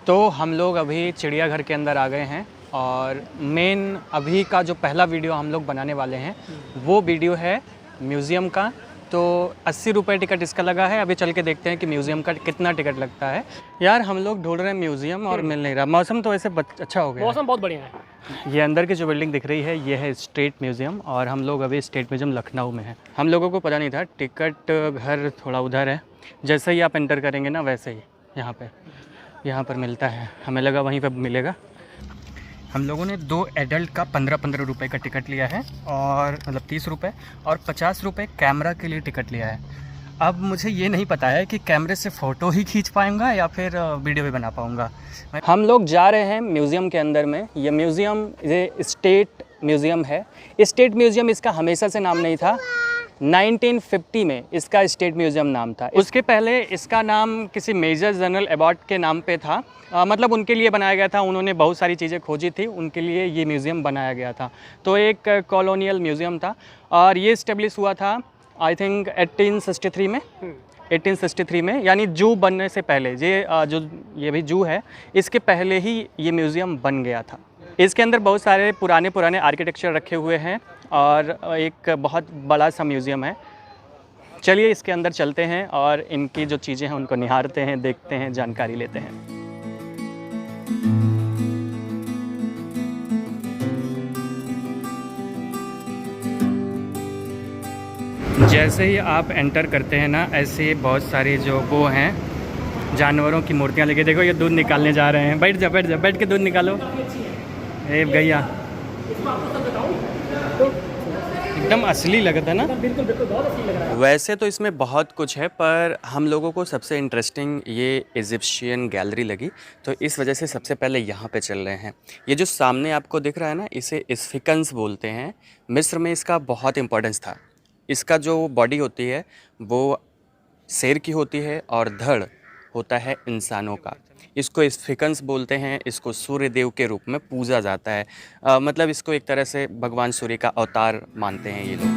तो हम लोग अभी चिड़ियाघर के अंदर आ गए हैं और मेन अभी का जो पहला वीडियो हम लोग बनाने वाले हैं वो वीडियो है म्यूज़ियम का। तो 80 रुपये टिकट इसका लगा है। अभी चल के देखते हैं कि म्यूज़ियम का कितना टिकट लगता है। यार हम लोग ढूंढ रहे हैं म्यूज़ियम और मिल नहीं रहा। मौसम तो वैसे अच्छा हो गया, मौसम बहुत बढ़िया है। ये अंदर की जो बिल्डिंग दिख रही है ये है स्टेट म्यूज़ियम और हम लोग अभी स्टेट म्यूज़ियम लखनऊ में हैं। हम लोगों को पता नहीं था टिकट घर थोड़ा उधर है, जैसे ही आप एंटर करेंगे ना वैसे ही यहाँ पर मिलता है। हमें लगा वहीं पर मिलेगा। हम लोगों ने 2 एडल्ट का 15-15 रुपये का टिकट लिया है और मतलब 30 रुपये और 50 रुपये कैमरा के लिए टिकट लिया है। अब मुझे ये नहीं पता है कि कैमरे से फ़ोटो ही खींच पाऊँगा या फिर वीडियो भी बना पाऊँगा। हम लोग जा रहे हैं म्यूज़ियम के अंदर में। ये म्यूज़ियम ये स्टेट म्यूज़ियम है। स्टेट म्यूज़ियम इसका हमेशा से नाम नहीं था। 1950 में इसका स्टेट म्यूज़ियम नाम था। उसके पहले इसका नाम किसी मेजर जनरल अवार्ड के नाम पे था। मतलब उनके लिए बनाया गया था। उन्होंने बहुत सारी चीज़ें खोजी थी, उनके लिए ये म्यूज़ियम बनाया गया था। तो एक कॉलोनियल म्यूज़ियम था और ये इस्टेब्लिश हुआ था आई थिंक 1863 में, यानी जू बनने से पहले। ये भी जू है, इसके पहले ही ये म्यूज़ियम बन गया था। इसके अंदर बहुत सारे पुराने आर्किटेक्चर रखे हुए हैं और एक बहुत बड़ा सा म्यूज़ियम है। चलिए इसके अंदर चलते हैं और इनकी जो चीज़ें हैं उनको निहारते हैं, देखते हैं, जानकारी लेते हैं। जैसे ही आप एंटर करते हैं ना, ऐसे बहुत सारी जो वो हैं जानवरों की मूर्तियाँ लेके, देखो ये दूध निकालने जा रहे हैं। बैठ जा बैठ के दूध निकालो। ए भैया एकदम असली लगता है ना। बिल्कुल बहुत असली लग रहा है। वैसे तो इसमें बहुत कुछ है पर हम लोगों को सबसे इंटरेस्टिंग ये इजिप्शियन गैलरी लगी, तो इस वजह से सबसे पहले यहाँ पे चल रहे हैं। ये जो सामने आपको दिख रहा है ना, इसे स्फिंक्स बोलते हैं। मिस्र में इसका बहुत इंपॉर्टेंस था। इसका जो बॉडी होती है वो शेर की होती है और धड़ होता है इंसानों का। इसको स्फिंक्स बोलते हैं। इसको सूर्य देव के रूप में पूजा जाता है। मतलब इसको एक तरह से भगवान सूर्य का अवतार मानते हैं ये लोग।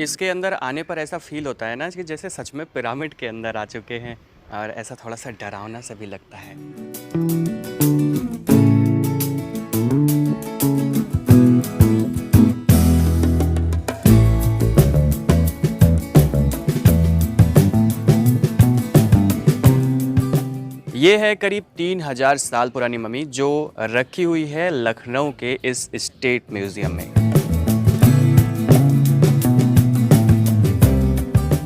इसके अंदर आने पर ऐसा फील होता है ना कि जैसे सच में पिरामिड के अंदर आ चुके हैं और ऐसा थोड़ा सा डरावना सा भी लगता है। ये है करीब 3000 साल पुरानी मम्मी जो रखी हुई है लखनऊ के इस स्टेट म्यूज़ियम में।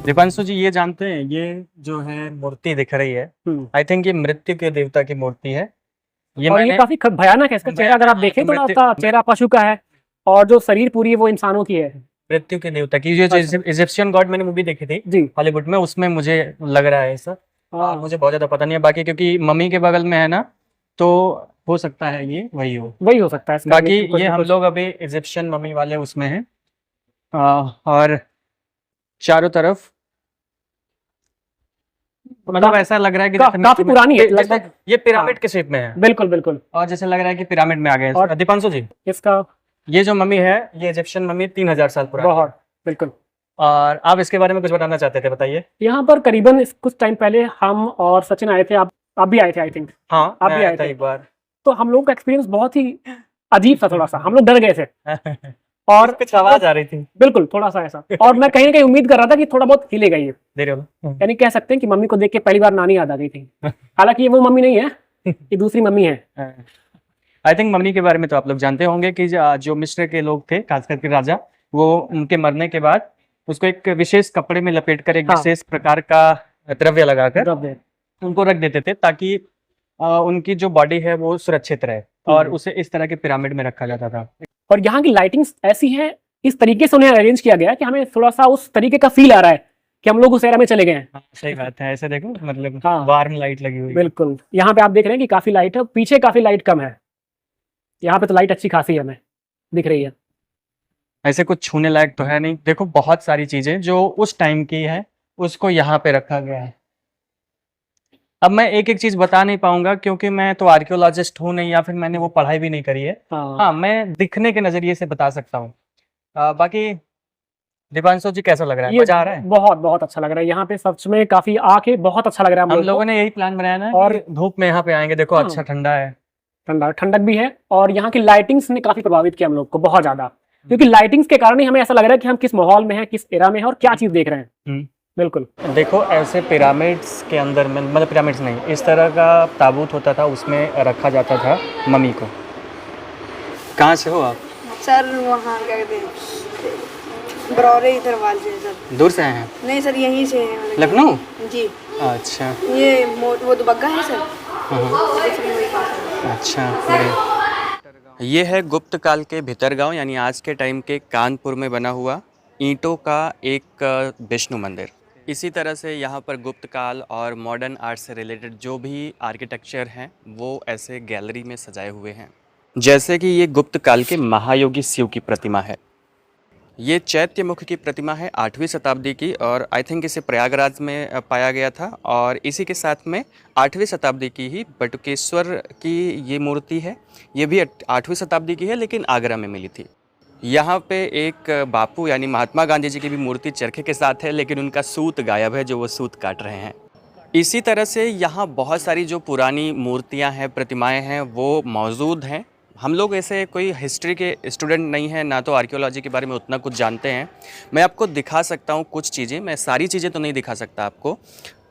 दीपांशु जी ये जानते हैं, ये जो है मूर्ति दिख रही है, आई थिंक ये मृत्यु के देवता की मूर्ति है। ये काफी भयानक है। इसका चेहरा अगर आप देखें तो उसका चेहरा पशु का है और जो शरीर पूरी है वो इंसानों की है। मृत्यु के देवता की जो इजिप्शियन गॉड मैंने मूवी देखी थी जी हॉलीवुड में, उसमें मुझे लग रहा है ऐसा। मुझे बहुत ज्यादा पता नहीं है बाकी, क्योंकि मम्मी के बगल में है ना, तो हो सकता है ये वही हो सकता है। बाकी ये हम लोग अभी इजिप्शियन मम्मी वाले उसमें हैं और चारों तरफ मतलब ऐसा लग रहा है कि काफी पुरानी है। लगभग ये पिरामिड के शेप में है। बिल्कुल और जैसे लग रहा है कि पिरामिड में आ गए। और दीपांशु जी इसका ये जो मम्मी है ये इजिप्शियन मम्मी 3000 साल पुरानी। बहुत बिल्कुल। और आप इसके बारे में कुछ बताना चाहते थे, बताइए। यहाँ पर करीबन कुछ टाइम पहले हम और सचिन आए थे। आप भी आए थे आई थिंक। हाँ आप भी आए थे एक बार। तो हम लोगों का एक्सपीरियंस बहुत ही अजीब था। थोड़ा सा हम लोग डर गए थे और कुछ आवाज आ रही थी। बिल्कुल थोड़ा सा ऐसा। और मैं कहीं ना कहीं उम्मीद कर रहा था कि थोड़ा बहुत हिलेगा ये। यानी कह सकते हैं कि मम्मी को देख के पहली बार नानी याद आ गई थी। हालांकि ये वो मम्मी नहीं है, ये दूसरी मम्मी है। आई थिंक मम्मी के बारे में तो आप लोग जानते होंगे कि जो मिस्र के लोग थे, खास करके राजा, वो उनके मरने के बाद उसको एक विशेष कपड़े में लपेटकर एक विशेष प्रकार का द्रव्य लगाकर उनको रख देते थे ताकि उनकी जो बॉडी है वो सुरक्षित रहे, और उसे इस तरह के पिरामिड में रखा जाता था। और यहाँ की लाइटिंग्स ऐसी है, इस तरीके से उन्हें अरेंज किया गया है कि हमें थोड़ा सा उस तरीके का फील आ रहा है कि हम लोग उस एरा में चले गए हैं। सही बात है। ऐसे देखो मतलब वार्म लाइट लगी हुई। बिल्कुल। यहाँ पे आप देख रहे हैं कि काफी लाइट है, पीछे काफी लाइट कम है। यहाँ पे तो लाइट अच्छी खासी हमें दिख रही है। ऐसे कुछ छूने लायक तो है नहीं। देखो बहुत सारी चीजें जो उस टाइम की है उसको यहाँ पे रखा गया है। अब मैं एक एक चीज बता नहीं पाऊंगा क्योंकि मैं तो आर्कियोलॉजिस्ट हूँ नहीं, या फिर मैंने वो पढ़ाई भी नहीं करी है। हाँ मैं दिखने के नजरिए से बता सकता हूँ। बाकी दीपांशु जी कैसा लग रहा है? ये मजा आ रहा है? बहुत बहुत अच्छा लग रहा है यहाँ पे, सच में काफी आके बहुत अच्छा लग रहा है हम लोगों ने यही प्लान बनाया ना, और और धूप में यहाँ पे आएंगे। देखो अच्छा ठंडा है, ठंडा ठंडक भी है, और यहाँ की लाइटिंग्स ने काफी प्रभावित किया हम लोग को बहुत ज्यादा, क्योंकि लाइटिंग्स के कारण ही हमें ऐसा लग रहा है कि हम किस माहौल में हैं, किस एरा में हैं और क्या चीज देख रहे हैं। बिल्कुल। देखो ऐसे पिरामिड्स के अंदर में, मतलब पिरामिड्स नहीं, इस तरह का ताबूत होता था, उसमें रखा जाता था मम्मी को। कहाँ से हो आप? सर वहाँ क्या कहते हैं, बरौरे इधर वाले से सर। दूर से आए हैं? नहीं सर, यहीं से हैं मतलब। लखनऊ? जी। अच्छा। ये वो दुबग्गा है सर। हाँ। वही पास है। अच्छा, बढ़िया। ये है गुप्त काल के भितरगांव, यानी आज के टाइम के कानपुर में बना हुआ ईंटों का एक विष्णु मंदिर। इसी तरह से यहाँ पर गुप्त काल और मॉडर्न आर्ट से रिलेटेड जो भी आर्किटेक्चर हैं वो ऐसे गैलरी में सजाए हुए हैं। जैसे कि ये गुप्त काल के महायोगी शिव की प्रतिमा है। ये चैत्य मुख की प्रतिमा है 8वीं शताब्दी की, और आई थिंक इसे प्रयागराज में पाया गया था। और इसी के साथ में 8वीं शताब्दी की ही बटुकेश्वर की ये मूर्ति है, ये भी 8वीं शताब्दी की है, लेकिन आगरा में मिली थी। यहाँ पे एक बापू यानी महात्मा गांधी जी की भी मूर्ति चरखे के साथ है, लेकिन उनका सूत गायब है, जो वो सूत काट रहे हैं। इसी तरह से यहाँ बहुत सारी जो पुरानी मूर्तियाँ हैं, प्रतिमाएँ हैं, वो मौजूद हैं। हम लोग ऐसे कोई हिस्ट्री के स्टूडेंट नहीं हैं, ना तो आर्कियोलॉजी के बारे में उतना कुछ जानते हैं। मैं आपको दिखा सकता हूँ कुछ चीज़ें, मैं सारी चीज़ें तो नहीं दिखा सकता आपको।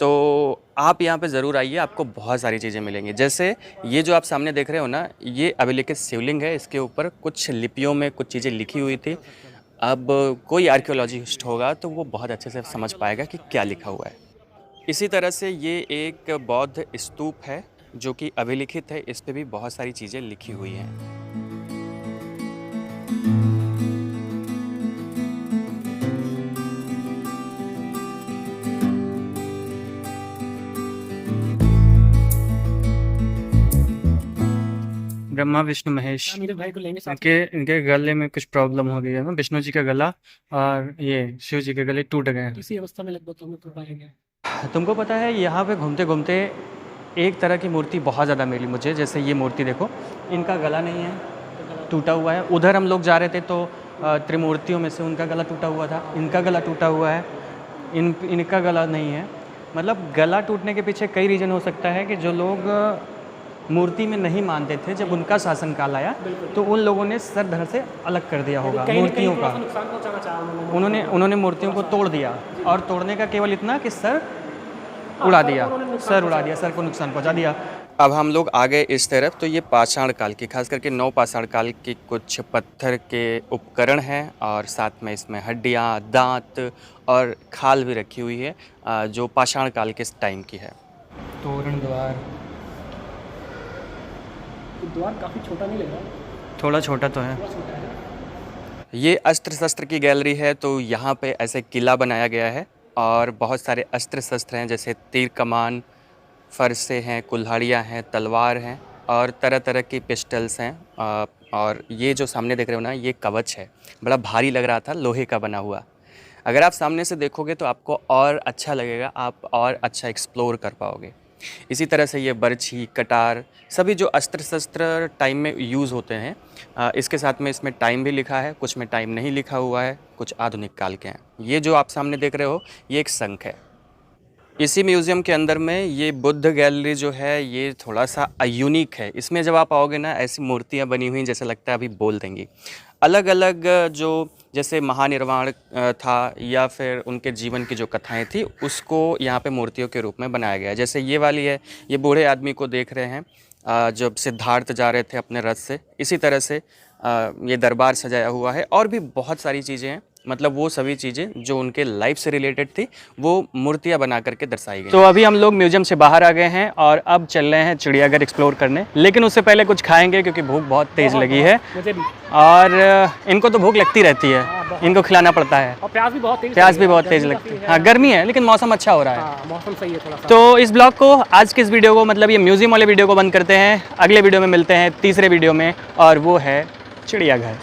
तो आप यहाँ पे ज़रूर आइए, आपको बहुत सारी चीज़ें मिलेंगी। जैसे ये जो आप सामने देख रहे हो ना, ये अभिलिखित शिवलिंग है। इसके ऊपर कुछ लिपियों में कुछ चीज़ें लिखी हुई थी। अब कोई आर्कियोलॉजिस्ट होगा तो वो बहुत अच्छे से समझ पाएगा कि क्या लिखा हुआ है। इसी तरह से ये एक बौद्ध स्तूप है जो कि अभिलिखित है, इस पे भी बहुत सारी चीज़ें लिखी हुई हैं। ब्रह्मा विष्णु महेश, मेरे भाई को लेंगे साथ इनके गले में कुछ प्रॉब्लम हो गई है ना। विष्णु जी का गला और ये शिव जी के गले टूट गए हैं। इसी अवस्था में लगभग तो हमें तो पाएंगे। तुमको पता है यहाँ पे घूमते घूमते एक तरह की मूर्ति बहुत ज़्यादा मिली मुझे। जैसे ये मूर्ति देखो, इनका गला नहीं है, टूटा हुआ है। उधर हम लोग जा रहे थे तो त्रिमूर्तियों में से उनका गला टूटा हुआ था, इनका गला टूटा हुआ है, इनका गला नहीं है। मतलब गला टूटने के पीछे कई रीज़न हो सकता है कि जो लोग मूर्ति में नहीं मानते थे, जब उनका शासनकाल आया तो उन लोगों ने सर धड़ से अलग कर दिया होगा मूर्तियों का। उन्होंने मूर्तियों को तोड़ दिया, और तोड़ने का केवल इतना कि सर उड़ा दिया, सर को नुकसान पहुंचा दिया। अब हम लोग आ गए इस तरफ, तो ये पाषाण काल की, खास करके नौ पाषाण काल की कुछ पत्थर के उपकरण हैं, और साथ में इसमें हड्डियां, दांत और खाल भी रखी हुई है जो पाषाण काल के टाइम की है। तोरण द्वार काफी छोटा नहीं लग रहा? थोड़ा छोटा तो है। ये अस्त्र शस्त्र की गैलरी है, तो यहाँ पे ऐसे किला बनाया गया है और बहुत सारे अस्त्र शस्त्र हैं, जैसे तीर कमान, फरसे हैं, कुल्हाड़ियाँ हैं, तलवार हैं और तरह तरह की पिस्टल्स हैं। और ये जो सामने देख रहे हो ना, ये कवच है, बड़ा भारी लग रहा था, लोहे का बना हुआ। अगर आप सामने से देखोगे तो आपको और अच्छा लगेगा, आप और अच्छा एक्सप्लोर कर पाओगे। इसी तरह से ये बर्छी, कटार, सभी जो अस्त्र शस्त्र टाइम में यूज़ होते हैं, इसके साथ में इसमें टाइम भी लिखा है, कुछ में टाइम नहीं लिखा हुआ है, कुछ आधुनिक काल के हैं। ये जो आप सामने देख रहे हो, ये एक शंख है। इसी म्यूज़ियम के अंदर में ये बुद्ध गैलरी जो है, ये थोड़ा सा यूनिक है। इसमें जब आप आओगे ना, ऐसी मूर्तियाँ बनी हुई जैसे लगता है अभी बोल देंगी। अलग अलग जो जैसे महानिर्वाण था या फिर उनके जीवन की जो कथाएं थी, उसको यहाँ पे मूर्तियों के रूप में बनाया गया है। जैसे ये वाली है, ये बूढ़े आदमी को देख रहे हैं जब सिद्धार्थ जा रहे थे अपने रथ से। इसी तरह से ये दरबार सजाया हुआ है, और भी बहुत सारी चीज़ें हैं। मतलब वो सभी चीज़ें जो उनके लाइफ से रिलेटेड थी, वो मूर्तियाँ बना करके दर्शाई गई। तो अभी हम लोग म्यूजियम से बाहर आ गए हैं और अब चल रहे हैं चिड़ियाघर एक्सप्लोर करने, लेकिन उससे पहले कुछ खाएंगे क्योंकि भूख बहुत तेज़ लगी है। मुझे भी। और इनको तो भूख लगती रहती है, इनको खिलाना पड़ता है। और प्यास भी बहुत तेज़ लगती है। हाँ, गर्मी है लेकिन मौसम अच्छा हो रहा है। मौसम सही है थोड़ा सा। तो इस ब्लॉग को, आज के इस वीडियो को, मतलब ये म्यूजियम वाले वीडियो को बंद करते हैं। अगले वीडियो में मिलते हैं, तीसरे वीडियो में, और वो है चिड़ियाघर।